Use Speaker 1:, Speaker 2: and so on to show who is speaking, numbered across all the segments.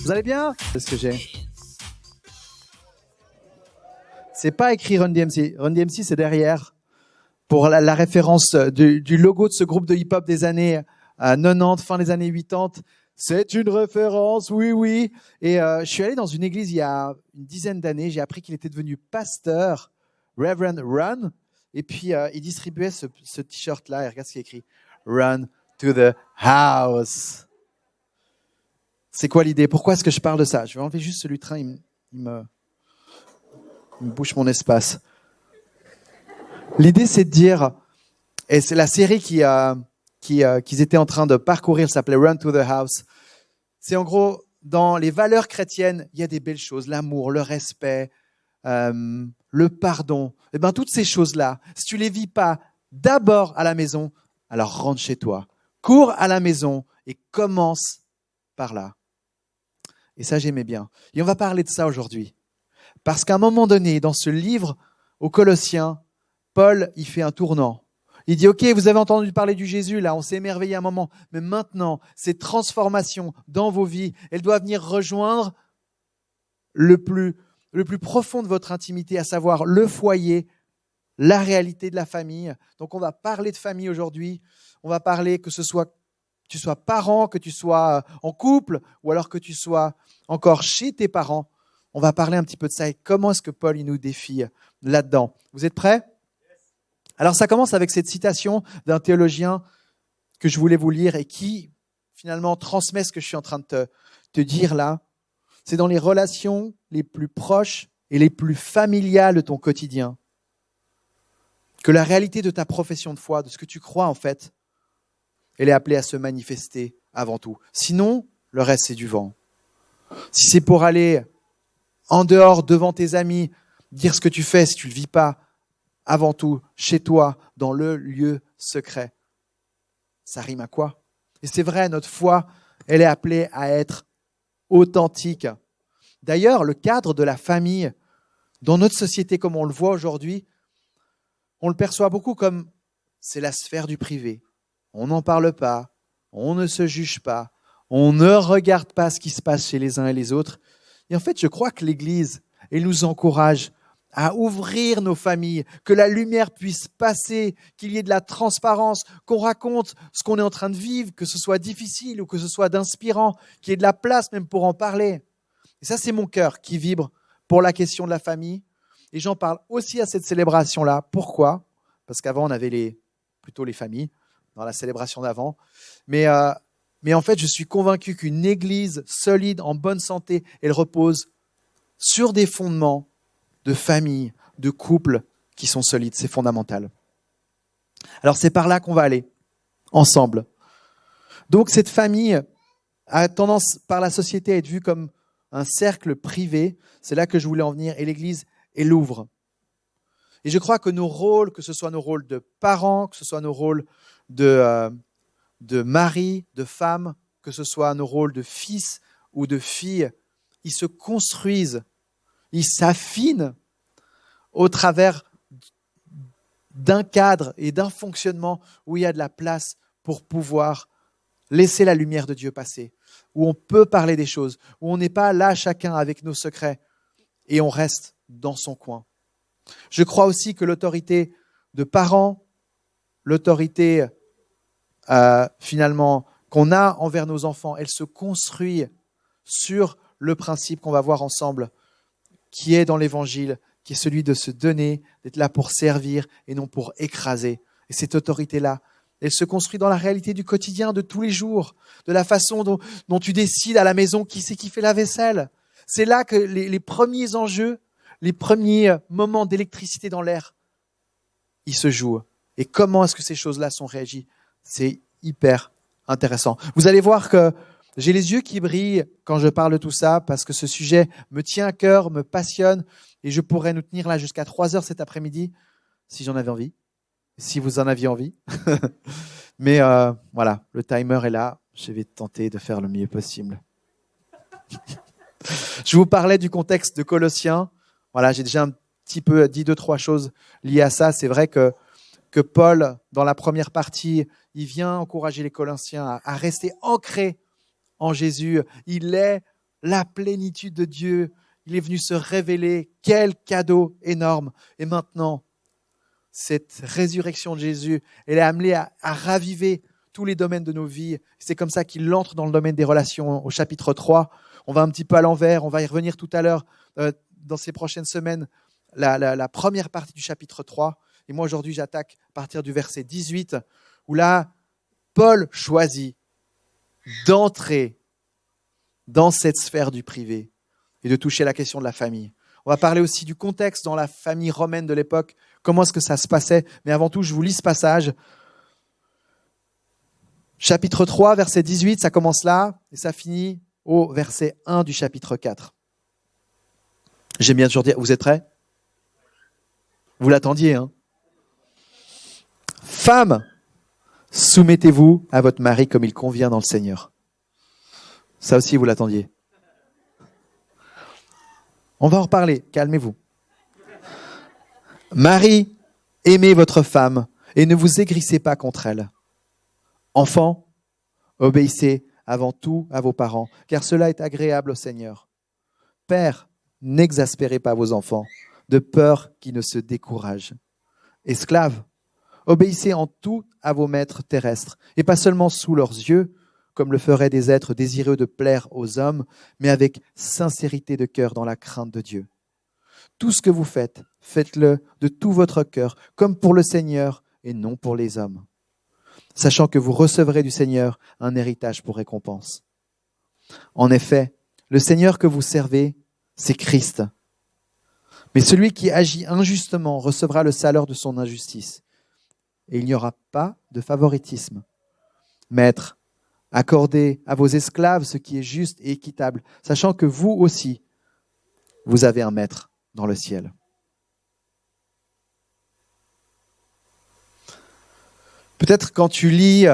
Speaker 1: Vous allez bien? C'est ce que j'ai. C'est pas écrit Run DMC. Run DMC, c'est derrière. Pour la référence du logo de ce groupe de hip-hop des années 90, fin des années 80. C'est une référence, oui, oui. Et je suis allé dans une église il y a une dizaine d'années. J'ai appris qu'il était devenu pasteur, Reverend Run. Et puis, il distribuait ce t-shirt-là. Et regarde ce qu'il y a écrit. Run to the house. C'est quoi l'idée? Pourquoi est-ce que je parle de ça? Je vais enlever juste ce lutrin. Il me bouche mon espace. L'idée, c'est de dire, et c'est la série qu'ils étaient en train de parcourir, ça s'appelait Run to the House. C'est en gros, dans les valeurs chrétiennes, il y a des belles choses, l'amour, le respect, le pardon. Et bien, toutes ces choses-là, si tu les vis pas d'abord à la maison, alors rentre chez toi. Cours à la maison et commence par là. Et ça, j'aimais bien. Et on va parler de ça aujourd'hui. Parce qu'à un moment donné, dans ce livre aux Colossiens, Paul, il fait un tournant. Il dit, OK, vous avez entendu parler du Jésus, là, on s'est émerveillé un moment, mais maintenant, ces transformations dans vos vies, elles doivent venir rejoindre le plus profond de votre intimité, à savoir le foyer, la réalité de la famille. Donc, on va parler de famille aujourd'hui. On va parler que tu sois parent, que tu sois en couple, ou alors que tu sois encore chez tes parents. On va parler un petit peu de ça et comment est-ce que Paul il nous défie là-dedans. Vous êtes prêts? Alors ça commence avec cette citation d'un théologien que je voulais vous lire et qui finalement transmet ce que je suis en train de te dire là. C'est dans les relations les plus proches et les plus familiales de ton quotidien que la réalité de ta profession de foi, de ce que tu crois en fait, elle est appelée à se manifester avant tout. Sinon, le reste c'est du vent. Si c'est pour aller en dehors, devant tes amis, dire ce que tu fais, si tu ne le vis pas, avant tout, chez toi, dans le lieu secret. Ça rime à quoi? Et c'est vrai, notre foi, elle est appelée à être authentique. D'ailleurs, le cadre de la famille, dans notre société comme on le voit aujourd'hui, on le perçoit beaucoup comme c'est la sphère du privé. On n'en parle pas, on ne se juge pas, on ne regarde pas ce qui se passe chez les uns et les autres. Et en fait, je crois que l'Église, elle nous encourage à ouvrir nos familles, que la lumière puisse passer, qu'il y ait de la transparence, qu'on raconte ce qu'on est en train de vivre, que ce soit difficile ou que ce soit d'inspirant, qu'il y ait de la place même pour en parler. Et ça, c'est mon cœur qui vibre pour la question de la famille. Et j'en parle aussi à cette célébration-là. Pourquoi? Parce qu'avant, on avait plutôt les familles dans la célébration d'avant. Mais en fait, je suis convaincu qu'une église solide, en bonne santé, elle repose sur des fondements de famille, de couple qui sont solides. C'est fondamental. Alors, c'est par là qu'on va aller, ensemble. Donc, cette famille a tendance, par la société, à être vue comme un cercle privé. C'est là que je voulais en venir. Et l'Église, elle l'ouvre. Et je crois que nos rôles, que ce soit nos rôles de parents, que ce soit nos rôles de mari, de femme, que ce soit nos rôles de fils ou de fille, ils se construisent, ils s'affinent au travers d'un cadre et d'un fonctionnement où il y a de la place pour pouvoir laisser la lumière de Dieu passer, où on peut parler des choses, où on n'est pas là chacun avec nos secrets et on reste dans son coin. Je crois aussi que l'autorité de parents, l'autorité finalement qu'on a envers nos enfants, elle se construit sur le principe qu'on va voir ensemble, qui est dans l'Évangile, qui est celui de se donner, d'être là pour servir et non pour écraser. Et cette autorité-là, elle se construit dans la réalité du quotidien, de tous les jours, de la façon dont tu décides à la maison qui c'est qui fait la vaisselle. C'est là que les premiers enjeux, les premiers moments d'électricité dans l'air, ils se jouent. Et comment est-ce que ces choses-là sont réagies? C'est hyper intéressant. Vous allez voir que j'ai les yeux qui brillent quand je parle de tout ça parce que ce sujet me tient à cœur, me passionne et je pourrais nous tenir là jusqu'à 3 heures cet après-midi si j'en avais envie, si vous en aviez envie. Mais voilà, le timer est là. Je vais tenter de faire le mieux possible. Je vous parlais du contexte de Colossiens. Voilà, j'ai déjà un petit peu dit 2-3 choses liées à ça. C'est vrai que Paul, dans la première partie, il vient encourager les Colossiens à rester ancrés en Jésus. Il est la plénitude de Dieu. Il est venu se révéler. Quel cadeau énorme. Et maintenant, cette résurrection de Jésus, elle est amenée à raviver tous les domaines de nos vies. C'est comme ça qu'il entre dans le domaine des relations au chapitre 3. On va un petit peu à l'envers, on va y revenir tout à l'heure dans ces prochaines semaines, la première partie du chapitre 3. Et moi aujourd'hui j'attaque à partir du verset 18, où là, Paul choisit d'entrer dans cette sphère du privé et de toucher la question de la famille. On va parler aussi du contexte dans la famille romaine de l'époque, comment est-ce que ça se passait. Mais avant tout, je vous lis ce passage. Chapitre 3, verset 18, ça commence là et ça finit au verset 1 du chapitre 4. J'aime bien toujours dire, vous êtes prêts ? Vous l'attendiez, hein ? Femmes, soumettez-vous à votre mari comme il convient dans le Seigneur. Ça aussi, vous l'attendiez. On va en reparler, calmez-vous. Marie, aimez votre femme et ne vous aigrissez pas contre elle. Enfants, obéissez avant tout à vos parents, car cela est agréable au Seigneur. Père, n'exaspérez pas vos enfants, de peur qu'ils ne se découragent. Esclaves, obéissez en tout à vos maîtres terrestres, et pas seulement sous leurs yeux, comme le feraient des êtres désireux de plaire aux hommes, mais avec sincérité de cœur dans la crainte de Dieu. Tout ce que vous faites, faites-le de tout votre cœur, comme pour le Seigneur et non pour les hommes, sachant que vous recevrez du Seigneur un héritage pour récompense. En effet, le Seigneur que vous servez, c'est Christ. Mais celui qui agit injustement recevra le salaire de son injustice. Et il n'y aura pas de favoritisme. Maîtres, accordez à vos esclaves ce qui est juste et équitable, sachant que vous aussi, vous avez un maître dans le ciel. Peut-être quand tu lis,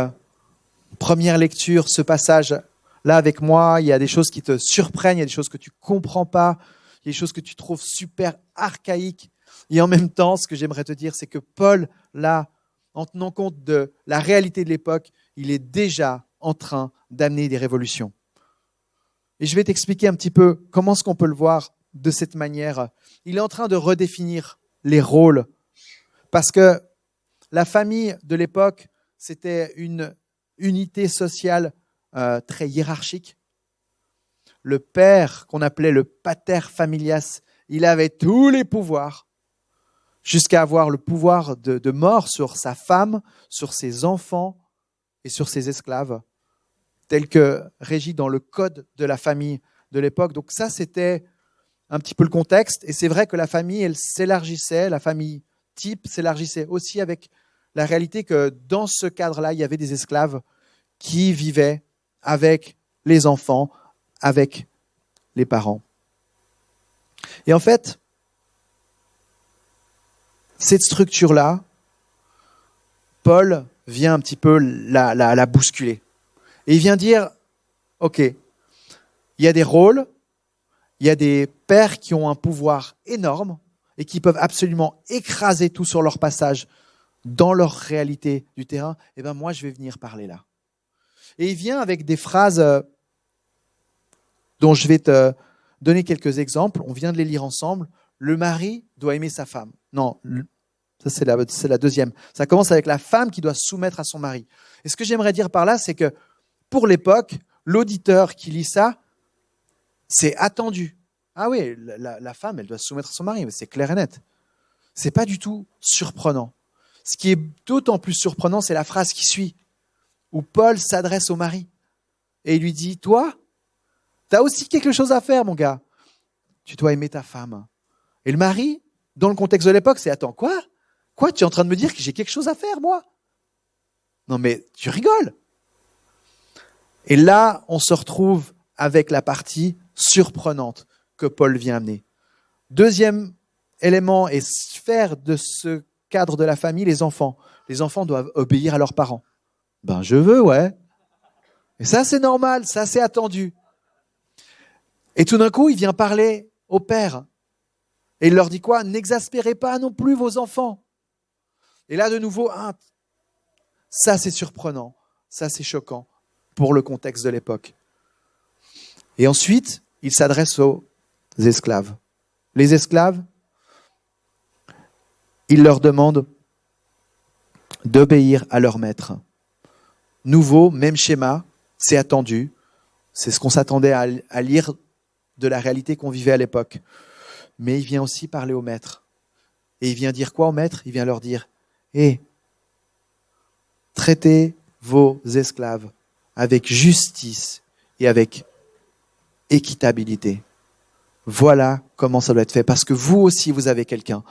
Speaker 1: première lecture, ce passage-là avec moi, il y a des choses qui te surprennent, il y a des choses que tu ne comprends pas, il y a des choses que tu trouves super archaïques. Et en même temps, ce que j'aimerais te dire, c'est que Paul, là, en tenant compte de la réalité de l'époque, il est déjà en train d'amener des révolutions. Et je vais t'expliquer un petit peu comment est-ce qu'on peut le voir de cette manière. Il est en train de redéfinir les rôles, parce que la famille de l'époque, c'était une unité sociale très hiérarchique. Le père, qu'on appelait le pater familias, il avait tous les pouvoirs, jusqu'à avoir le pouvoir de mort sur sa femme, sur ses enfants et sur ses esclaves, tel que régi dans le code de la famille de l'époque. Donc ça, c'était un petit peu le contexte. Et c'est vrai que la famille, elle s'élargissait, la famille type s'élargissait aussi avec la réalité que dans ce cadre-là, il y avait des esclaves qui vivaient avec les enfants, avec les parents. Et en fait, cette structure-là, Paul vient un petit peu la bousculer. Et il vient dire, OK, il y a des rôles, il y a des pères qui ont un pouvoir énorme et qui peuvent absolument écraser tout sur leur passage dans leur réalité du terrain. Et bien moi, je vais venir parler là. Et il vient avec des phrases dont je vais te donner quelques exemples. On vient de les lire ensemble. Le mari doit aimer sa femme. Non, ça c'est la deuxième. Ça commence avec la femme qui doit se soumettre à son mari. Et ce que j'aimerais dire par là, c'est que pour l'époque, l'auditeur qui lit ça, c'est attendu. Ah oui, la femme, elle doit se soumettre à son mari, mais c'est clair et net. C'est pas du tout surprenant. Ce qui est d'autant plus surprenant, c'est la phrase qui suit, où Paul s'adresse au mari et il lui dit, toi, tu as aussi quelque chose à faire, mon gars. Tu dois aimer ta femme. Et le mari, dans le contexte de l'époque, c'est, attends, quoi ? Quoi, tu es en train de me dire que j'ai quelque chose à faire, moi ? Non, mais tu rigoles. Et là, on se retrouve avec la partie surprenante que Paul vient amener. Deuxième élément et sphère de ce cadre de la famille, les enfants. Les enfants doivent obéir à leurs parents. Ben, je veux, ouais. Et ça, c'est normal, ça, c'est attendu. Et tout d'un coup, il vient parler au père. Et il leur dit quoi ? N'exaspérez pas non plus vos enfants. Et là, de nouveau, ça, c'est surprenant. Ça, c'est choquant pour le contexte de l'époque. Et ensuite, il s'adresse aux esclaves. Les esclaves, il leur demande d'obéir à leur maître. Nouveau, même schéma, c'est attendu. C'est ce qu'on s'attendait à lire de la réalité qu'on vivait à l'époque. Mais il vient aussi parler au maître. Et il vient dire quoi au maître? Il vient leur dire, traitez vos esclaves avec justice et avec équitabilité. Voilà comment ça doit être fait. Parce que vous aussi, vous avez quelqu'un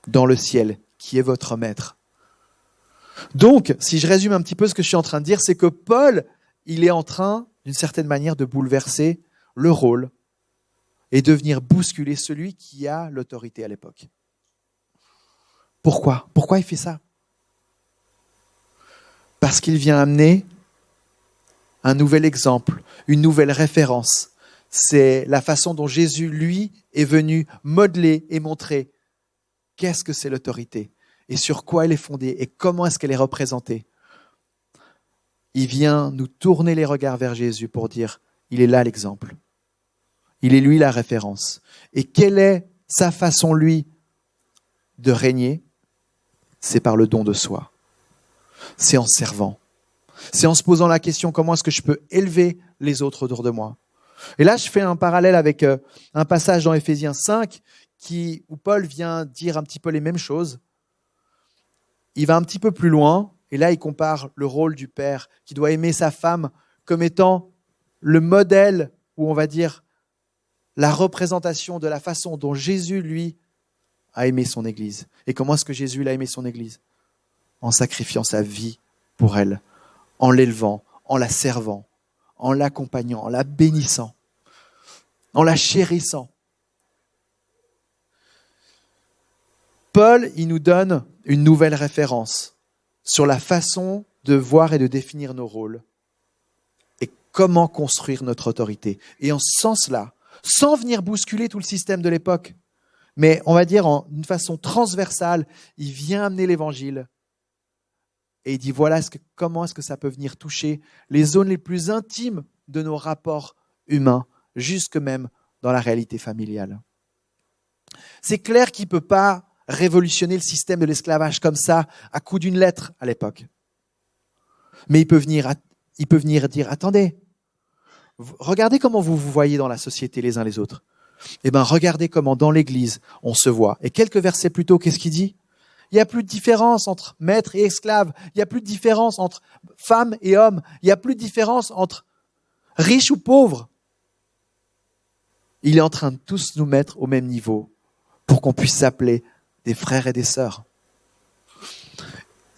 Speaker 1: dans le ciel qui est votre maître. Donc, si je résume un petit peu ce que je suis en train de dire, c'est que Paul, il est en train, d'une certaine manière, de bouleverser le rôle et de venir bousculer celui qui a l'autorité à l'époque. Pourquoi? Pourquoi il fait ça? Parce qu'il vient amener un nouvel exemple, une nouvelle référence. C'est la façon dont Jésus, lui, est venu modeler et montrer qu'est-ce que c'est l'autorité et sur quoi elle est fondée et comment est-ce qu'elle est représentée. Il vient nous tourner les regards vers Jésus pour dire, il est là l'exemple. Il est lui la référence. Et quelle est sa façon, lui, de régner? C'est par le don de soi. C'est en servant. C'est en se posant la question, comment est-ce que je peux élever les autres autour de moi? Et là, je fais un parallèle avec un passage dans Éphésiens 5 où Paul vient dire un petit peu les mêmes choses. Il va un petit peu plus loin, et là, il compare le rôle du père qui doit aimer sa femme comme étant le modèle, ou on va dire la représentation de la façon dont Jésus, lui, a aimé son Église. Et comment est-ce que Jésus a aimé son Église? En sacrifiant sa vie pour elle, en l'élevant, en la servant, en l'accompagnant, en la bénissant, en la chérissant. Paul, il nous donne une nouvelle référence sur la façon de voir et de définir nos rôles et comment construire notre autorité. Et en ce sens-là, sans venir bousculer tout le système de l'époque, mais on va dire d'une façon transversale, il vient amener l'évangile et il dit voilà comment est-ce que ça peut venir toucher les zones les plus intimes de nos rapports humains, jusque même dans la réalité familiale. C'est clair qu'il ne peut pas révolutionner le système de l'esclavage comme ça, à coup d'une lettre à l'époque. Mais il peut venir dire, attendez, regardez comment vous vous voyez dans la société les uns les autres. Eh bien, regardez comment dans l'Église on se voit. Et quelques versets plus tôt, qu'est-ce qu'il dit? Il n'y a plus de différence entre maître et esclave. Il n'y a plus de différence entre femme et homme. Il n'y a plus de différence entre riche ou pauvre. Il est en train de tous nous mettre au même niveau pour qu'on puisse s'appeler des frères et des sœurs.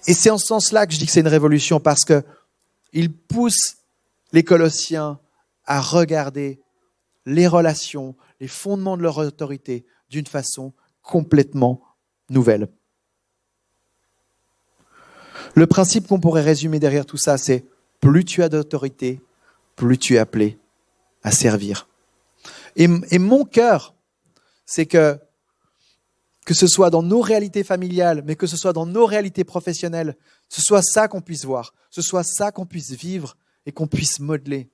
Speaker 1: Et c'est en ce sens-là que je dis que c'est une révolution, parce qu'il pousse les Colossiens à regarder les relations, les fondements de leur autorité d'une façon complètement nouvelle. Le principe qu'on pourrait résumer derrière tout ça, c'est plus tu as d'autorité, plus tu es appelé à servir. Et mon cœur, c'est que ce soit dans nos réalités familiales, mais que ce soit dans nos réalités professionnelles, ce soit ça qu'on puisse voir, ce soit ça qu'on puisse vivre et qu'on puisse modeler.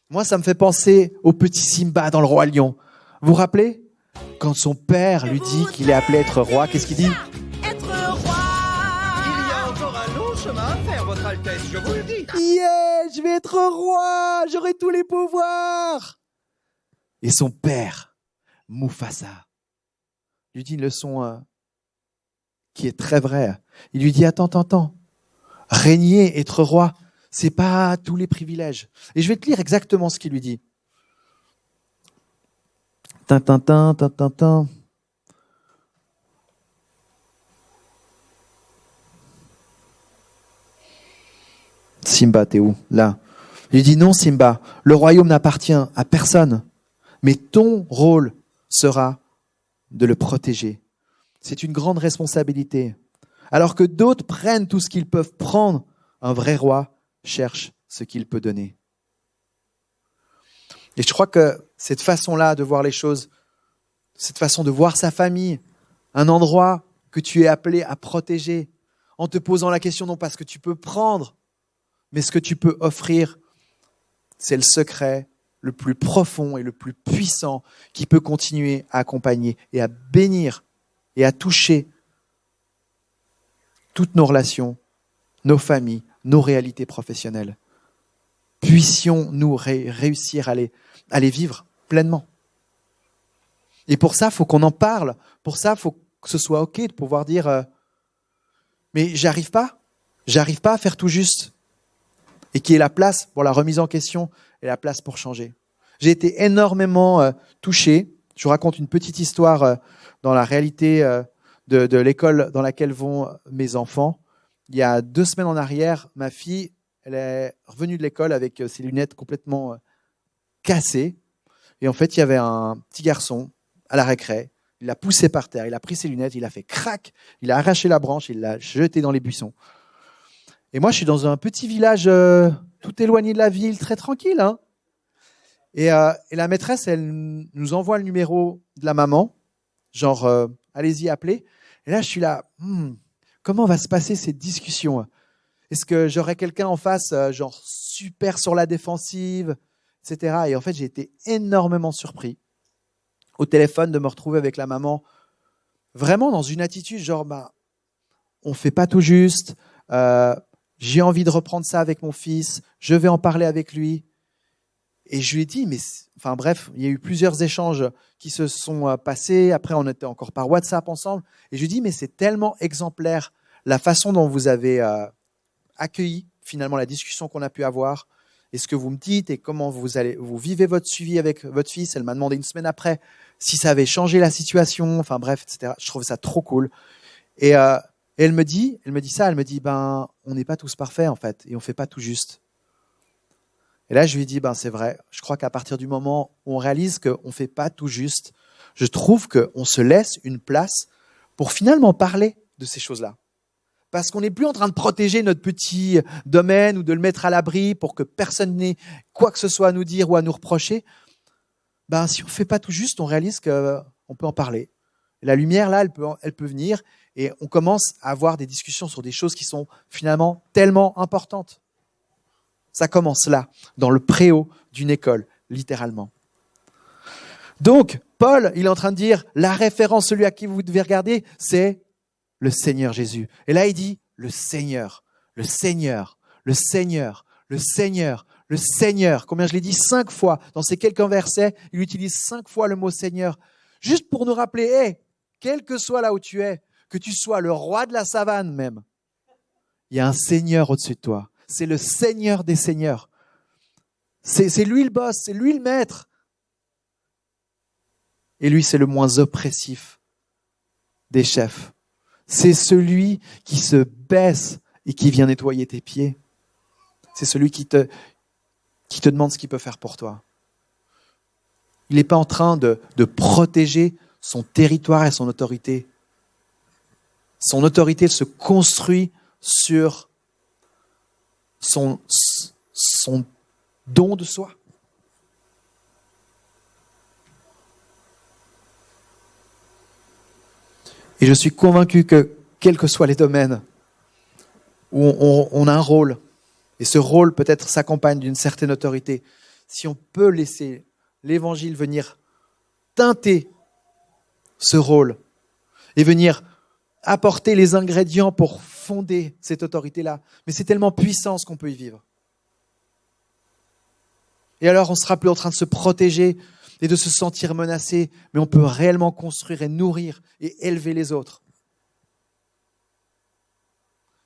Speaker 1: Moi, ça me fait penser au petit Simba dans Le Roi Lion. Vous vous rappelez? Quand son père lui dit qu'il est appelé à être roi, qu'est-ce qu'il dit?
Speaker 2: Être roi! Il y a encore un long chemin à faire, votre Altesse, je vous le dis.
Speaker 1: Yeah, je vais être roi, j'aurai tous les pouvoirs. Et son père, Mufasa, lui dit une leçon qui est très vraie. Il lui dit, attends, régner, être roi, c'est pas tous les privilèges. Et je vais te lire exactement ce qu'il lui dit. Tintintin. Simba, t'es où? Là. Il lui dit, non Simba, le royaume n'appartient à personne, mais ton rôle sera de le protéger. C'est une grande responsabilité. Alors que d'autres prennent tout ce qu'ils peuvent prendre, un vrai roi cherche ce qu'il peut donner. Et je crois que cette façon-là de voir les choses, cette façon de voir sa famille, un endroit que tu es appelé à protéger, en te posant la question non pas ce que tu peux prendre, mais ce que tu peux offrir, c'est le secret le plus profond et le plus puissant qui peut continuer à accompagner et à bénir et à toucher toutes nos relations, nos familles, nos réalités professionnelles. Puissions-nous réussir à les vivre pleinement. Et pour ça, il faut qu'on en parle. Pour ça, il faut que ce soit OK de pouvoir dire mais j'arrive pas à faire tout juste. Et qu'il y ait la place pour la remise en question et la place pour changer. J'ai été énormément touché. Je vous raconte une petite histoire dans la réalité de l'école dans laquelle vont mes enfants. Il y a 2 semaines en arrière, ma fille, elle est revenue de l'école avec ses lunettes complètement cassées. Et en fait, il y avait un petit garçon à la récré. Il l'a poussé par terre, il a pris ses lunettes, il a fait crac, il a arraché la branche, il l'a jeté dans les buissons. Et moi, je suis dans un petit village tout éloigné de la ville, très tranquille. Hein. Et la maîtresse, elle nous envoie le numéro de la maman, genre, allez-y, appelez. Et là, je suis là, comment va se passer cette discussion ? Est-ce que j'aurai quelqu'un en face, genre super sur la défensive, etc. Et en fait, j'ai été énormément surpris au téléphone de me retrouver avec la maman, vraiment dans une attitude genre, on ne fait pas tout juste, j'ai envie de reprendre ça avec mon fils, je vais en parler avec lui. Et je lui ai dit, bref, il y a eu plusieurs échanges qui se sont passés. Après, on était encore par WhatsApp ensemble. Et je lui ai dit, mais c'est tellement exemplaire la façon dont vous avez accueilli finalement la discussion qu'on a pu avoir et ce que vous me dites et comment vous vivez votre suivi avec votre fils. Elle m'a demandé 1 semaine après si ça avait changé la situation, etc. Je trouve ça trop cool. Et elle me dit, on n'est pas tous parfaits en fait et on ne fait pas tout juste. Et là, je lui ai dit, c'est vrai, je crois qu'à partir du moment où on réalise qu'on ne fait pas tout juste, je trouve qu'on se laisse une place pour finalement parler de ces choses-là. Parce qu'on n'est plus en train de protéger notre petit domaine ou de le mettre à l'abri pour que personne n'ait quoi que ce soit à nous dire ou à nous reprocher. Si on ne fait pas tout juste, on réalise qu'on peut en parler. Et la lumière, là, elle peut venir et on commence à avoir des discussions sur des choses qui sont finalement tellement importantes. Ça commence là, dans le préau d'une école, littéralement. Donc, Paul, il est en train de dire, la référence, celui à qui vous devez regarder, c'est le Seigneur Jésus. Et là, il dit, le Seigneur, le Seigneur, le Seigneur, le Seigneur, le Seigneur. Combien je l'ai dit 5 fois. Dans ces quelques versets, il utilise 5 fois le mot Seigneur. Juste pour nous rappeler, quel que soit là où tu es, que tu sois le roi de la savane même, il y a un Seigneur au-dessus de toi. C'est le Seigneur des Seigneurs. C'est lui le boss, c'est lui le maître. Et lui, c'est le moins oppressif des chefs. C'est celui qui se baisse et qui vient nettoyer tes pieds. C'est celui qui te demande ce qu'il peut faire pour toi. Il n'est pas en train de protéger son territoire et son autorité. Son autorité se construit sur son don de soi. Et je suis convaincu que, quels que soient les domaines où on a un rôle, et ce rôle peut-être s'accompagne d'une certaine autorité, si on peut laisser l'Évangile venir teinter ce rôle et venir apporter les ingrédients pour fonder cette autorité-là, mais c'est tellement puissant ce qu'on peut y vivre. Et alors on ne sera plus en train de se protéger et de se sentir menacé, mais on peut réellement construire et nourrir et élever les autres.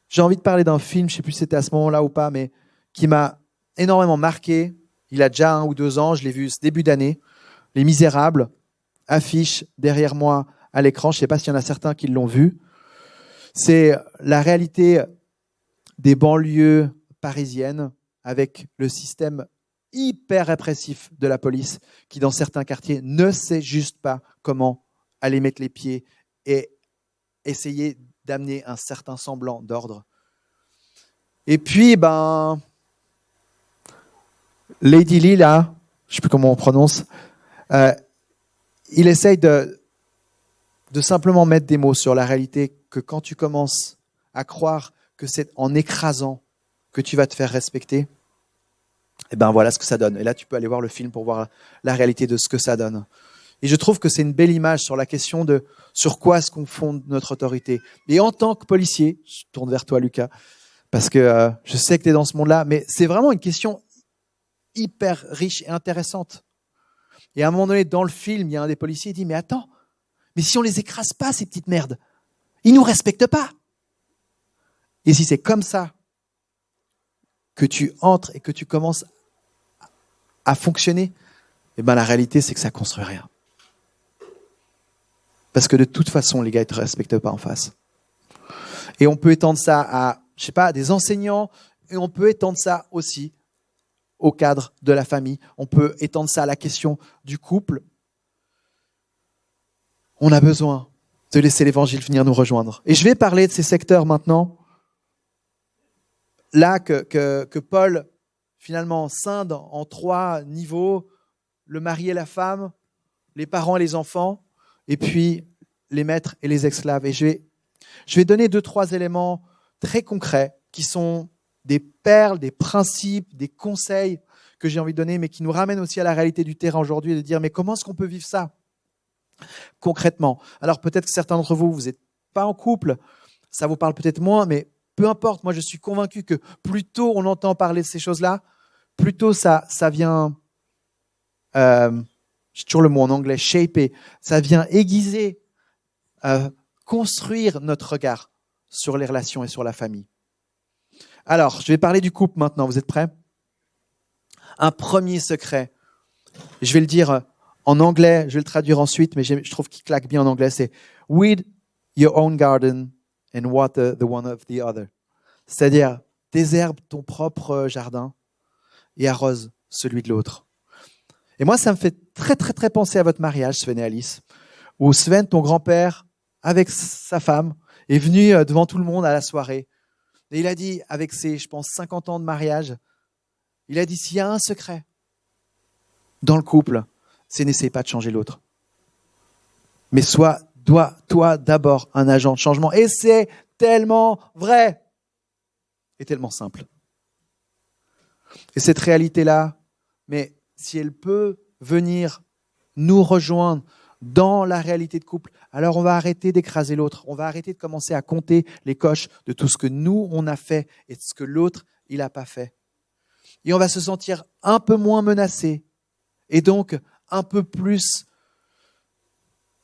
Speaker 1: J'ai envie de parler d'un film, je ne sais plus si c'était à ce moment-là ou pas, mais qui m'a énormément marqué. Il a déjà 1 ou 2 ans, je l'ai vu ce début d'année. Les Misérables, affiche derrière moi à l'écran, je ne sais pas s'il y en a certains qui l'ont vu. C'est la réalité des banlieues parisiennes avec le système hyper répressif de la police qui, dans certains quartiers, ne sait juste pas comment aller mettre les pieds et essayer d'amener un certain semblant d'ordre. Et puis, Lady Lee, là, je ne sais plus comment on prononce, il essaye de simplement mettre des mots sur la réalité que quand tu commences à croire que c'est en écrasant que tu vas te faire respecter, Et ben voilà ce que ça donne. Et là, tu peux aller voir le film pour voir la réalité de ce que ça donne. Et je trouve que c'est une belle image sur la question de sur quoi est-ce qu'on fonde notre autorité. Et en tant que policier, je tourne vers toi, Lucas, parce que je sais que tu es dans ce monde-là, mais c'est vraiment une question hyper riche et intéressante. Et à un moment donné, dans le film, il y a un des policiers qui dit « Mais attends, mais si on les écrase pas, ces petites merdes, ils nous respectent pas. » Et si c'est comme ça que tu entres et que tu commences à fonctionner, eh ben la réalité, c'est que ça ne construit rien. Parce que de toute façon, les gars, ils ne te respectent pas en face. Et on peut étendre ça à, je sais pas, des enseignants, et on peut étendre ça aussi au cadre de la famille. On peut étendre ça à la question du couple. On a besoin de laisser l'évangile venir nous rejoindre. Et je vais parler de ces secteurs maintenant. Là, que Paul, finalement, scinde en 3 niveaux, le mari et la femme, les parents et les enfants, et puis les maîtres et les esclaves. Et je vais donner 2-3 éléments très concrets qui sont des perles, des principes, des conseils que j'ai envie de donner, mais qui nous ramènent aussi à la réalité du terrain aujourd'hui et de dire, mais comment est-ce qu'on peut vivre ça concrètement? Alors peut-être que certains d'entre vous, vous n'êtes pas en couple, ça vous parle peut-être moins, mais peu importe, moi je suis convaincu que plus tôt on entend parler de ces choses-là, plus tôt ça vient, j'ai toujours le mot en anglais, shaper, ça vient aiguiser, construire notre regard sur les relations et sur la famille. Alors, je vais parler du couple maintenant, vous êtes prêts? Un premier secret, je vais le dire en anglais, je vais le traduire ensuite, mais je trouve qu'il claque bien en anglais, c'est « Weed your own garden and water the one of the other ». C'est-à-dire, désherbe ton propre jardin et arrose celui de l'autre. Et moi, ça me fait très, très, très penser à votre mariage, Sven et Alice, où Sven, ton grand-père, avec sa femme, est venu devant tout le monde à la soirée. Et il a dit, avec ses, je pense, 50 ans de mariage, il a dit, s'il y a un secret dans le couple, c'est n'essaie pas de changer l'autre. Mais sois, toi d'abord, un agent de changement. Et c'est tellement vrai et tellement simple. Et cette réalité-là, mais si elle peut venir nous rejoindre dans la réalité de couple, alors on va arrêter d'écraser l'autre. On va arrêter de commencer à compter les coches de tout ce que nous, on a fait et de ce que l'autre, il n'a pas fait. Et on va se sentir un peu moins menacé et donc un peu plus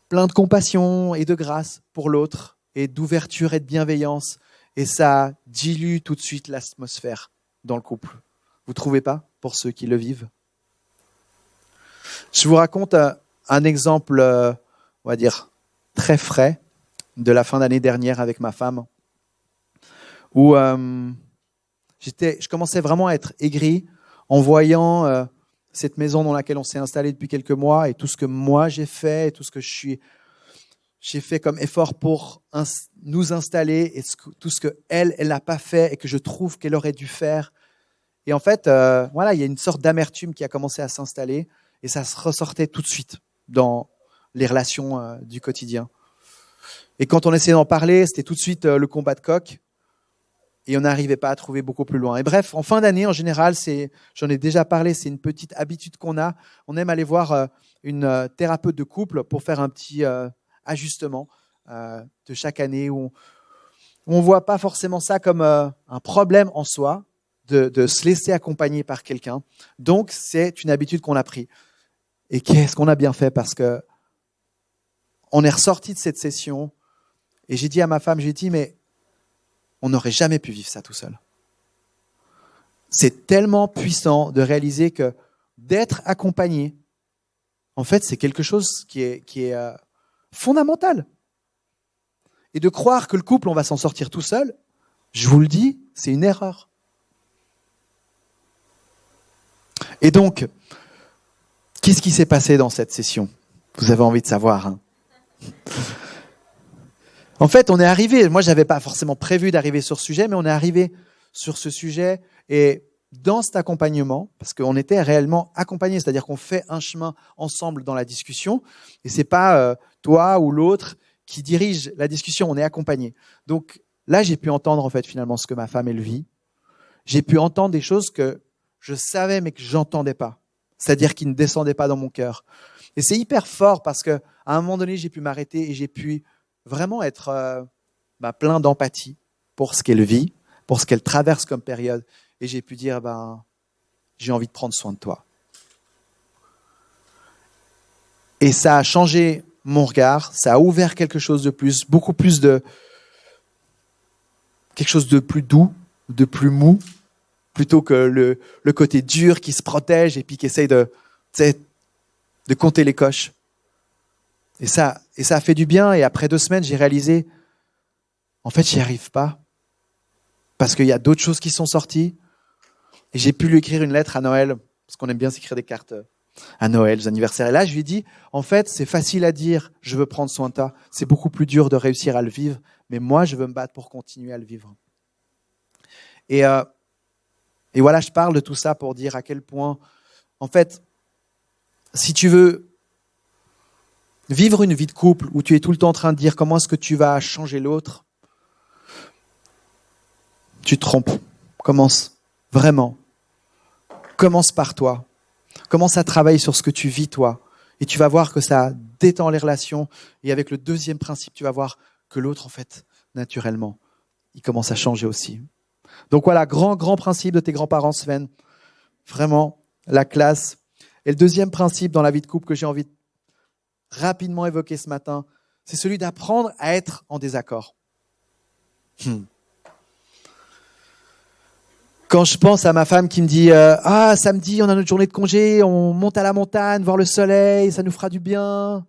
Speaker 1: plein de compassion et de grâce pour l'autre et d'ouverture et de bienveillance. Et ça dilue tout de suite l'atmosphère dans le couple. Vous ne trouvez pas, pour ceux qui le vivent? Je vous raconte un exemple, on va dire, très frais de la fin d'année dernière avec ma femme, où je commençais vraiment à être aigri en voyant cette maison dans laquelle on s'est installé depuis quelques mois et tout ce que moi j'ai fait et tout ce que j'ai fait comme effort pour nous installer et tout ce qu'elle n'a pas fait et que je trouve qu'elle aurait dû faire. Et en fait, voilà, il y a une sorte d'amertume qui a commencé à s'installer et ça se ressortait tout de suite dans les relations du quotidien. Et quand on essayait d'en parler, c'était tout de suite le combat de coq et on n'arrivait pas à trouver beaucoup plus loin. Et bref, en fin d'année, en général, j'en ai déjà parlé, c'est une petite habitude qu'on a. On aime aller voir une thérapeute de couple pour faire un petit ajustement de chaque année où on ne voit pas forcément ça comme un problème en soi, de se laisser accompagner par quelqu'un. Donc, c'est une habitude qu'on a prise. Et qu'est-ce qu'on a bien fait parce que on est ressorti de cette session et j'ai dit à ma femme, mais on n'aurait jamais pu vivre ça tout seul. C'est tellement puissant de réaliser que d'être accompagné, en fait, c'est quelque chose qui est fondamental. Et de croire que le couple, on va s'en sortir tout seul, je vous le dis, c'est une erreur. Et donc, qu'est-ce qui s'est passé dans cette session? Vous avez envie de savoir, hein? En fait, on est arrivé, moi je n'avais pas forcément prévu d'arriver sur ce sujet, mais on est arrivé sur ce sujet et dans cet accompagnement, parce qu'on était réellement accompagnés, c'est-à-dire qu'on fait un chemin ensemble dans la discussion et ce n'est pas toi ou l'autre qui dirige la discussion, on est accompagné. Donc là, j'ai pu entendre en fait finalement ce que ma femme elle vit. J'ai pu entendre des choses que je savais mais que j'entendais pas. C'est-à-dire qu'il ne descendait pas dans mon cœur. Et c'est hyper fort parce qu'à un moment donné, j'ai pu m'arrêter et j'ai pu vraiment être plein d'empathie pour ce qu'elle vit, pour ce qu'elle traverse comme période. Et j'ai pu dire, j'ai envie de prendre soin de toi. Et ça a changé mon regard, ça a ouvert quelque chose de plus, beaucoup plus de... quelque chose de plus doux, de plus mou, plutôt que le côté dur qui se protège et puis qui essaye de compter les coches. Et ça a fait du bien. Et après 2 semaines, j'ai réalisé, en fait, j'y arrive pas. Parce qu'il y a d'autres choses qui sont sorties. Et j'ai pu lui écrire une lettre à Noël, parce qu'on aime bien s'écrire des cartes à Noël, aux anniversaires. Et là, je lui ai dit, en fait, c'est facile à dire, je veux prendre soin de toi. C'est beaucoup plus dur de réussir à le vivre. Mais moi, je veux me battre pour continuer à le vivre. Et voilà, je parle de tout ça pour dire à quel point, en fait, si tu veux vivre une vie de couple où tu es tout le temps en train de dire comment est-ce que tu vas changer l'autre, tu te trompes. Commence par toi. Commence à travailler sur ce que tu vis toi. Et tu vas voir que ça détend les relations. Et avec le 2e principe, tu vas voir que l'autre, en fait, naturellement, il commence à changer aussi. Donc voilà, grand principe de tes grands-parents, Sven. Vraiment, la classe. Et le 2e principe dans la vie de couple que j'ai envie de rapidement évoquer ce matin, c'est celui d'apprendre à être en désaccord. Quand je pense à ma femme qui me dit « samedi, on a notre journée de congé, on monte à la montagne, voir le soleil, ça nous fera du bien. »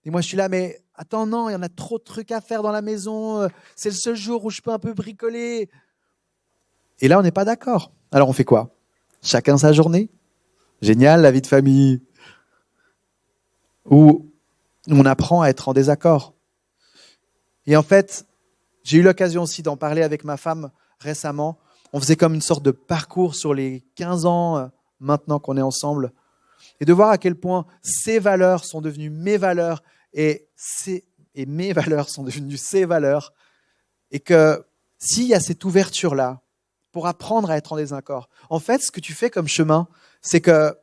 Speaker 1: Et moi, je suis là, mais attends, non, il y en a trop de trucs à faire dans la maison. C'est le seul jour où je peux un peu bricoler. Et là, on n'est pas d'accord. Alors, on fait quoi? Chacun sa journée. Génial, la vie de famille. Où on apprend à être en désaccord. Et en fait, j'ai eu l'occasion aussi d'en parler avec ma femme récemment. On faisait comme une sorte de parcours sur les 15 ans maintenant qu'on est ensemble. Et de voir à quel point ses valeurs sont devenues mes valeurs et mes valeurs sont devenues ses valeurs. Et que s'il y a cette ouverture-là pour apprendre à être en désaccord, en fait, ce que tu fais comme chemin, c'est que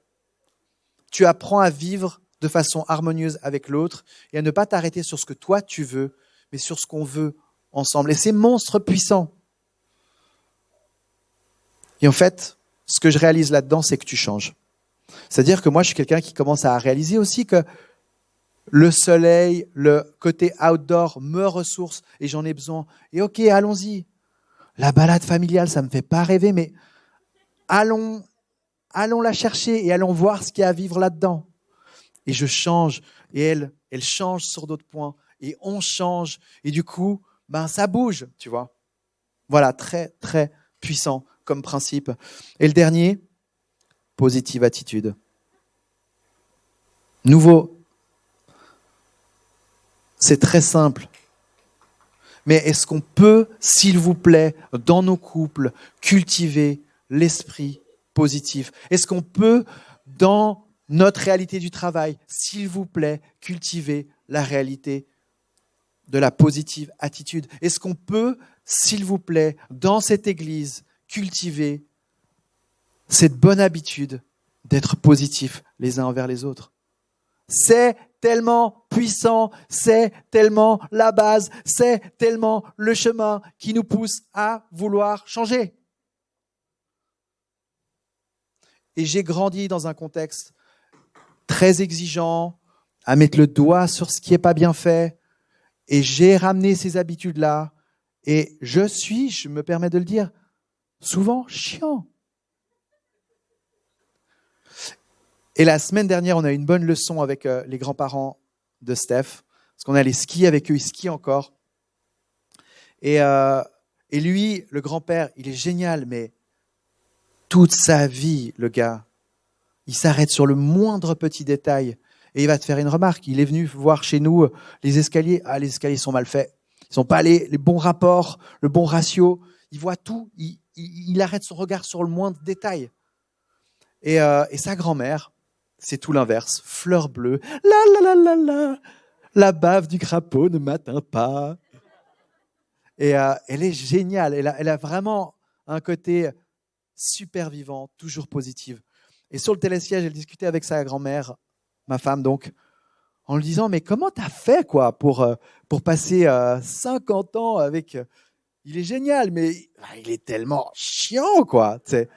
Speaker 1: tu apprends à vivre de façon harmonieuse avec l'autre et à ne pas t'arrêter sur ce que toi tu veux, mais sur ce qu'on veut ensemble. Et c'est monstre puissant. Et en fait, ce que je réalise là-dedans, c'est que tu changes. C'est-à-dire que moi, je suis quelqu'un qui commence à réaliser aussi que le soleil, le côté outdoor me ressource et j'en ai besoin. Et ok, allons-y. La balade familiale, ça ne me fait pas rêver, mais allons la chercher et allons voir ce qu'il y a à vivre là-dedans. Et je change. Et elle change sur d'autres points. Et on change. Et du coup, ça bouge, tu vois. Voilà, très, très puissant comme principe. Et le dernier, positive attitude. Nouveau. C'est très simple. Mais est-ce qu'on peut, s'il vous plaît, dans nos couples, cultiver l'esprit positif? Est-ce qu'on peut, dans notre réalité du travail, s'il vous plaît, cultiver la réalité de la positive attitude? Est-ce qu'on peut, s'il vous plaît, dans cette église, cultiver cette bonne habitude d'être positif les uns envers les autres? C'est tellement puissant, c'est tellement la base, c'est tellement le chemin qui nous pousse à vouloir changer. Et j'ai grandi dans un contexte très exigeant, à mettre le doigt sur ce qui n'est pas bien fait, et j'ai ramené ces habitudes-là, et je me permets de le dire, souvent chiant. Et la semaine dernière, on a eu une bonne leçon avec les grands-parents de Steph, parce qu'on allait skier avec eux, ils skient encore. Et lui, le grand-père, il est génial, mais toute sa vie, le gars, il s'arrête sur le moindre petit détail et il va te faire une remarque. Il est venu voir chez nous les escaliers. Ah, les escaliers sont mal faits. Ils n'ont pas les bons rapports, le bon ratio. Il voit tout. Il arrête son regard sur le moindre détail. Et sa grand-mère, c'est tout l'inverse. Fleur bleue. La bave du crapaud ne m'atteint pas. Et elle est géniale. Elle a vraiment un côté super vivante, toujours positive. Et sur le télésiège, elle discutait avec sa grand-mère, ma femme donc, en lui disant, mais comment t'as fait quoi pour passer 50 ans avec... il est génial, mais il est tellement chiant, quoi. T'sais.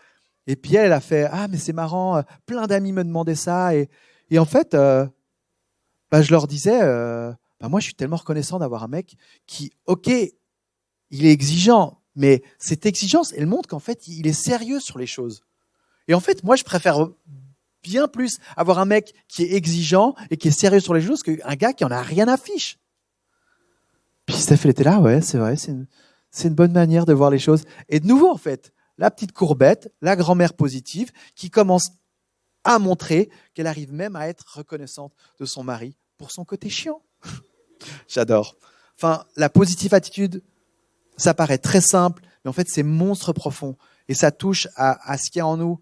Speaker 1: Et puis elle a fait, ah, mais c'est marrant, plein d'amis me demandaient ça. Et en fait, je leur disais, moi, je suis tellement reconnaissant d'avoir un mec qui, ok, il est exigeant, mais cette exigence, elle montre qu'en fait, il est sérieux sur les choses. Et en fait, moi, je préfère bien plus avoir un mec qui est exigeant et qui est sérieux sur les choses qu'un gars qui en a rien à fiche. Puis Steph, elle était là, ouais, c'est vrai, c'est une bonne manière de voir les choses. Et de nouveau, en fait, la petite courbette, la grand-mère positive, qui commence à montrer qu'elle arrive même à être reconnaissante de son mari pour son côté chiant. J'adore. Enfin, la positive attitude, ça paraît très simple, mais en fait, c'est monstre profond. Et ça touche à ce qu'il y a en nous.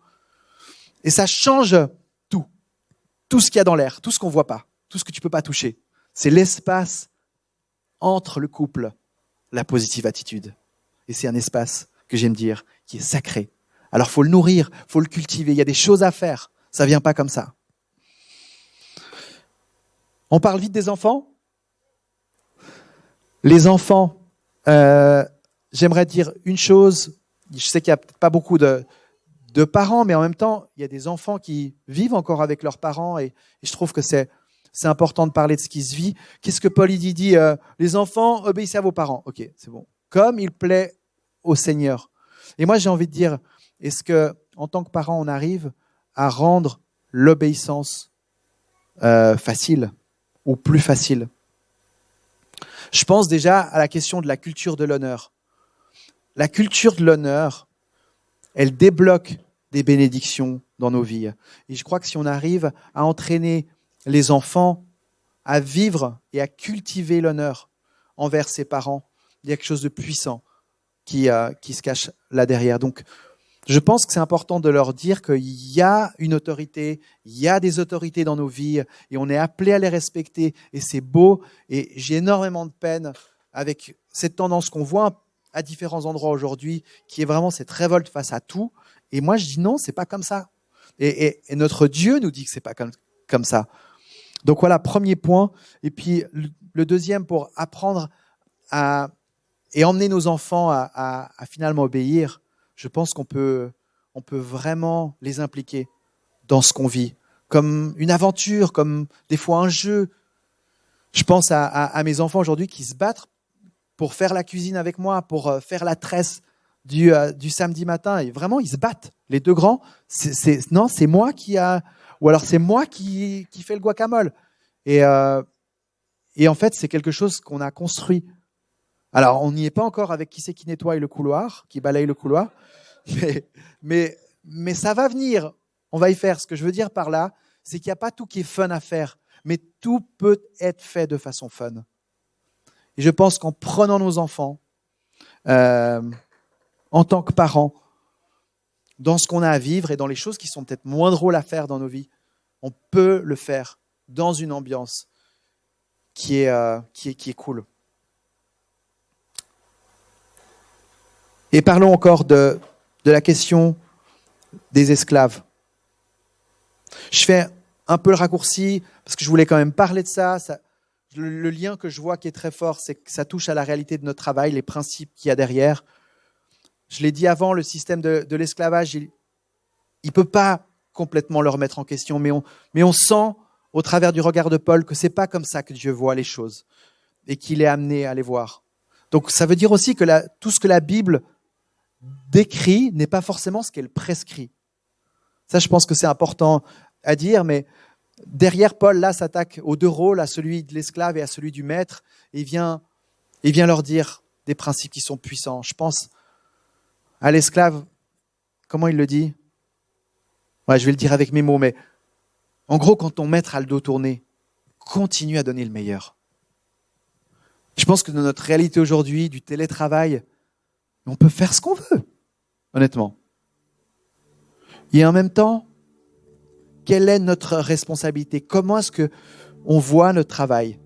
Speaker 1: Et ça change tout. Tout ce qu'il y a dans l'air, tout ce qu'on ne voit pas, tout ce que tu ne peux pas toucher. C'est l'espace entre le couple, la positive attitude. Et c'est un espace, que j'aime dire, qui est sacré. Alors, il faut le nourrir, il faut le cultiver. Il y a des choses à faire. Ça ne vient pas comme ça. On parle vite des enfants. Les enfants, j'aimerais dire une chose. Je sais qu'il n'y a peut-être pas beaucoup de parents, mais en même temps, il y a des enfants qui vivent encore avec leurs parents et je trouve que c'est important de parler de ce qui se vit. Qu'est-ce que Paul dit les enfants, obéissez à vos parents. Ok, c'est bon. Comme il plaît au Seigneur. Et moi, j'ai envie de dire, est-ce que en tant que parent, on arrive à rendre l'obéissance facile ou plus facile? Je pense déjà à la question de la culture de l'honneur. La culture de l'honneur, elle débloque des bénédictions dans nos vies. Et je crois que si on arrive à entraîner les enfants à vivre et à cultiver l'honneur envers ses parents, il y a quelque chose de puissant qui se cache là derrière. Donc, je pense que c'est important de leur dire qu'il y a une autorité, il y a des autorités dans nos vies et on est appelé à les respecter et c'est beau. Et j'ai énormément de peine avec cette tendance qu'on voit à différents endroits aujourd'hui, qui est vraiment cette révolte face à tout. Et moi, je dis non, c'est pas comme ça. Et notre Dieu nous dit que c'est pas comme ça. Donc voilà, premier point. Et puis le deuxième, pour apprendre et emmener nos enfants à finalement obéir, je pense qu'on peut vraiment les impliquer dans ce qu'on vit, comme une aventure, comme des fois un jeu. Je pense à mes enfants aujourd'hui qui se battent pour faire la cuisine avec moi, pour faire la tresse du samedi matin. Et vraiment, ils se battent. Les deux grands, c'est moi ou alors c'est moi qui fais le guacamole. Et en fait, c'est quelque chose qu'on a construit. Alors, on n'y est pas encore avec qui c'est qui nettoie le couloir, qui balaye le couloir, mais ça va venir. On va y faire. Ce que je veux dire par là, c'est qu'il n'y a pas tout qui est fun à faire, mais tout peut être fait de façon fun. Et je pense qu'en prenant nos enfants, en tant que parents, dans ce qu'on a à vivre et dans les choses qui sont peut-être moins drôles à faire dans nos vies, on peut le faire dans une ambiance qui est cool. Et parlons encore de la question des esclaves. Je fais un peu le raccourci parce que je voulais quand même parler de ça. Le lien que je vois qui est très fort, c'est que ça touche à la réalité de notre travail, les principes qu'il y a derrière. Je l'ai dit avant, le système de l'esclavage, il ne peut pas complètement le remettre en question, mais on sent au travers du regard de Paul que ce n'est pas comme ça que Dieu voit les choses et qu'il est amené à les voir. Donc ça veut dire aussi que tout ce que la Bible décrit n'est pas forcément ce qu'elle prescrit. Ça, je pense que c'est important à dire, mais derrière Paul, là, s'attaque aux deux rôles, à celui de l'esclave et à celui du maître, et il vient leur dire des principes qui sont puissants. Je pense à l'esclave, comment il le dit ? Ouais, je vais le dire avec mes mots, mais en gros, quand ton maître a le dos tourné, continue à donner le meilleur. Je pense que dans notre réalité aujourd'hui, du télétravail, on peut faire ce qu'on veut, honnêtement. Et en même temps, quelle est notre responsabilité ? Comment est-ce qu'on voit notre travail ?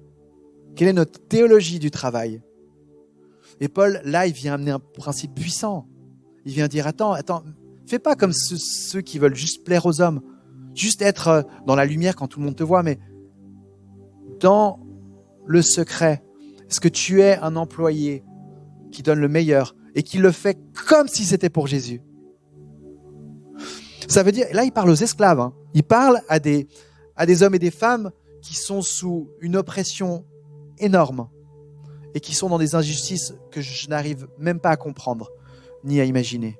Speaker 1: Quelle est notre théologie du travail ? Et Paul, là, il vient amener un principe puissant. Il vient dire, attends, Fais pas comme ceux qui veulent juste plaire aux hommes, juste être dans la lumière quand tout le monde te voit, mais dans le secret, est-ce que tu es un employé qui donne le meilleur et qui le fait comme si c'était pour Jésus? Ça veut dire, là il parle aux esclaves, hein. Il parle à des hommes et des femmes qui sont sous une oppression énorme et qui sont dans des injustices que je n'arrive même pas à comprendre ni à imaginer.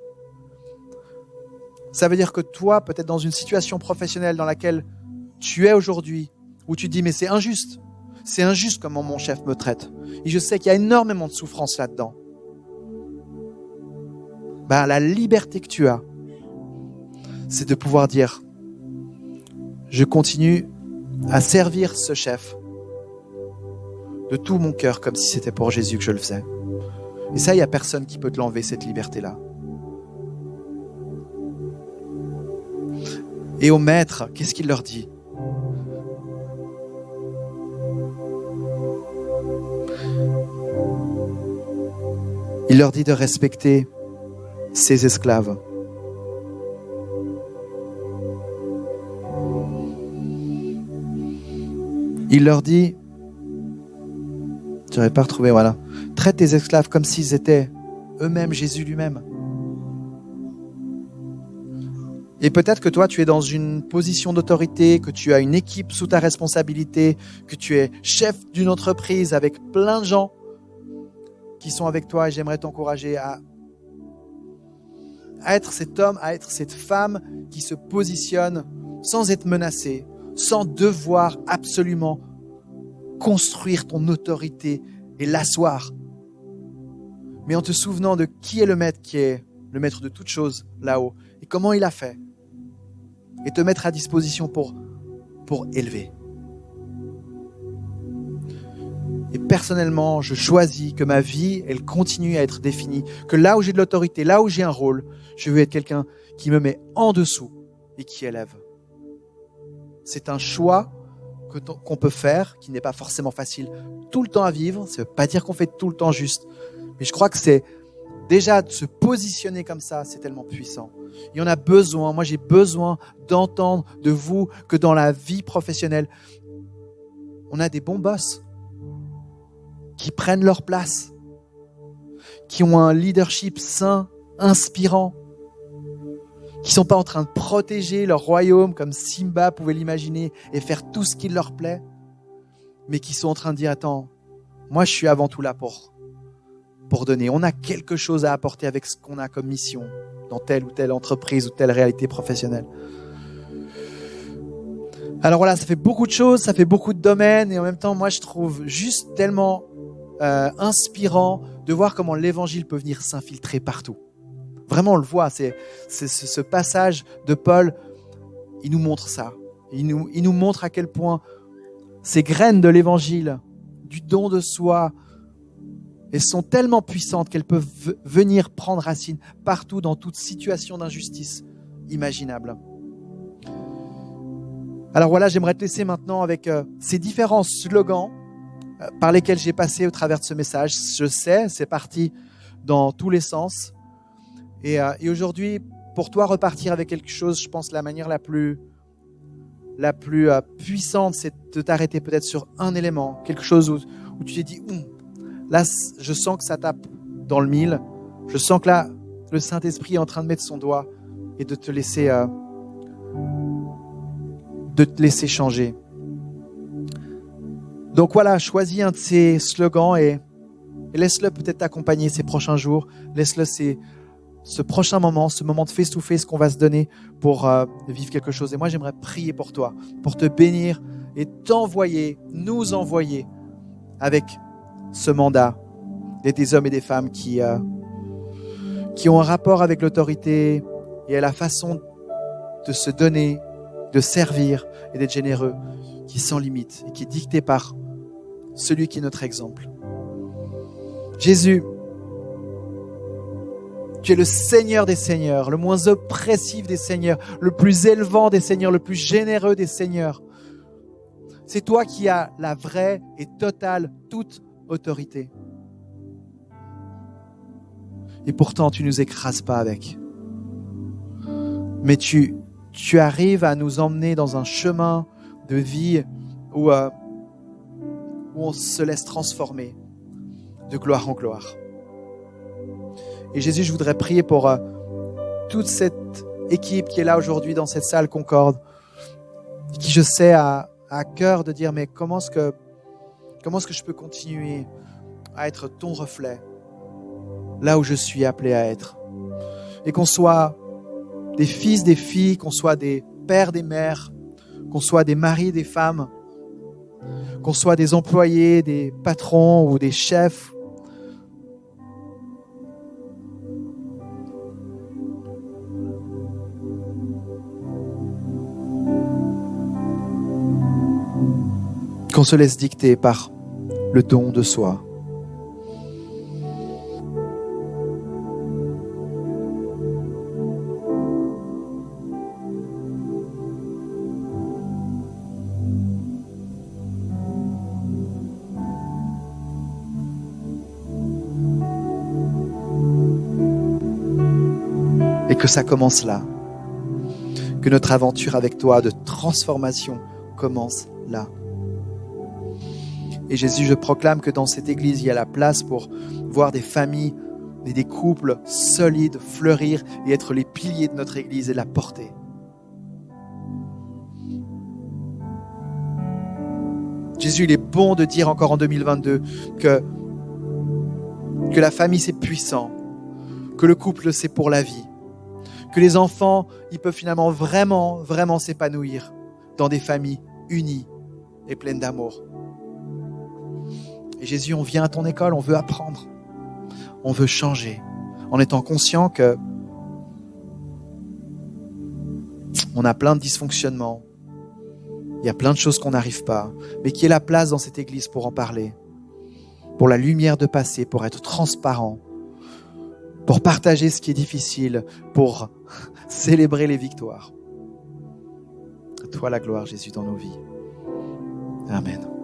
Speaker 1: Ça veut dire que toi, peut-être dans une situation professionnelle dans laquelle tu es aujourd'hui, où tu te dis mais c'est injuste comment mon chef me traite. Et je sais qu'il y a énormément de souffrance là-dedans. La liberté que tu as, c'est de pouvoir dire je continue à servir ce chef de tout mon cœur comme si c'était pour Jésus que je le faisais. Et ça, il n'y a personne qui peut te l'enlever, cette liberté-là. Et aux maîtres, qu'est-ce qu'il leur dit? Il leur dit de respecter ses esclaves. Il leur dit, je n'aurais pas retrouvé, voilà, traite tes esclaves comme s'ils étaient eux-mêmes Jésus lui-même. Et peut-être que toi, tu es dans une position d'autorité, que tu as une équipe sous ta responsabilité, que tu es chef d'une entreprise avec plein de gens qui sont avec toi, et j'aimerais t'encourager à être cet homme, à être cette femme qui se positionne sans être menacé, sans devoir absolument construire ton autorité et l'asseoir, mais en te souvenant de qui est le maître de toutes choses là-haut et comment il a fait, et te mettre à disposition pour élever. Et personnellement, je choisis que ma vie, elle continue à être définie, que là où j'ai de l'autorité, là où j'ai un rôle, je veux être quelqu'un qui me met en dessous et qui élève. C'est un choix qu'on peut faire, qui n'est pas forcément facile tout le temps à vivre. Ça ne veut pas dire qu'on fait tout le temps juste. Mais je crois que c'est déjà de se positionner comme ça, c'est tellement puissant. Et on a besoin, moi j'ai besoin d'entendre de vous que dans la vie professionnelle, on a des bons boss qui prennent leur place, qui ont un leadership sain, inspirant, qui ne sont pas en train de protéger leur royaume comme Simba pouvait l'imaginer et faire tout ce qui leur plaît, mais qui sont en train de dire, attends, moi je suis avant tout là pour donner. On a quelque chose à apporter avec ce qu'on a comme mission dans telle ou telle entreprise ou telle réalité professionnelle. Alors voilà, ça fait beaucoup de choses, ça fait beaucoup de domaines, et en même temps, moi je trouve juste tellement inspirant de voir comment l'évangile peut venir s'infiltrer partout. Vraiment, on le voit, c'est ce passage de Paul, il nous montre ça. Il nous montre à quel point ces graines de l'évangile, du don de soi, elles sont tellement puissantes qu'elles peuvent venir prendre racine partout dans toute situation d'injustice imaginable. Alors voilà, j'aimerais te laisser maintenant avec ces différents slogans par lesquels j'ai passé au travers de ce message. Je sais, c'est parti dans tous les sens. Et aujourd'hui, pour toi, repartir avec quelque chose, je pense la manière la plus puissante, c'est de t'arrêter peut-être sur un élément, quelque chose où tu t'es dit, là, je sens que ça tape dans le mille. Je sens que là, le Saint-Esprit est en train de mettre son doigt et de te laisser changer. Donc voilà, choisis un de ces slogans et laisse-le peut-être t'accompagner ces prochains jours. Laisse-le ce prochain moment, ce moment de face-to-face qu'on va se donner pour vivre quelque chose. Et moi, j'aimerais prier pour toi, pour te bénir et nous envoyer avec ce mandat des hommes et des femmes qui ont un rapport avec l'autorité et à la façon de se donner, de servir et d'être généreux, qui est sans limite et qui est dicté par celui qui est notre exemple. Jésus, tu es le Seigneur des Seigneurs, le moins oppressif des Seigneurs, le plus élevant des Seigneurs, le plus généreux des Seigneurs. C'est toi qui as la vraie et totale toute autorité. Et pourtant, tu ne nous écrases pas avec. Mais tu arrives à nous emmener dans un chemin de vie où on se laisse transformer de gloire en gloire. Et Jésus, je voudrais prier pour toute cette équipe qui est là aujourd'hui dans cette salle Concorde, qui je sais a à cœur de dire, mais comment est-ce que je peux continuer à être ton reflet là où je suis appelé à être. Et qu'on soit des fils, des filles, qu'on soit des pères, des mères, qu'on soit des maris, des femmes, qu'on soit des employés, des patrons ou des chefs. Qu'on se laisse dicter par le don de soi. Et que ça commence là. Que notre aventure avec toi de transformation commence là. Et Jésus, je proclame que dans cette église, il y a la place pour voir des familles et des couples solides fleurir et être les piliers de notre église et la porter. Jésus, il est bon de dire encore en 2022 que la famille, c'est puissant, que le couple, c'est pour la vie, que les enfants, ils peuvent finalement vraiment s'épanouir dans des familles unies et pleines d'amour. Et Jésus, on vient à ton école, on veut apprendre, on veut changer, en étant conscient que on a plein de dysfonctionnements, il y a plein de choses qu'on n'arrive pas, mais qu'il y ait la place dans cette église pour en parler, pour la lumière de passer, pour être transparent, pour partager ce qui est difficile, pour célébrer les victoires. À toi la gloire, Jésus, dans nos vies. Amen.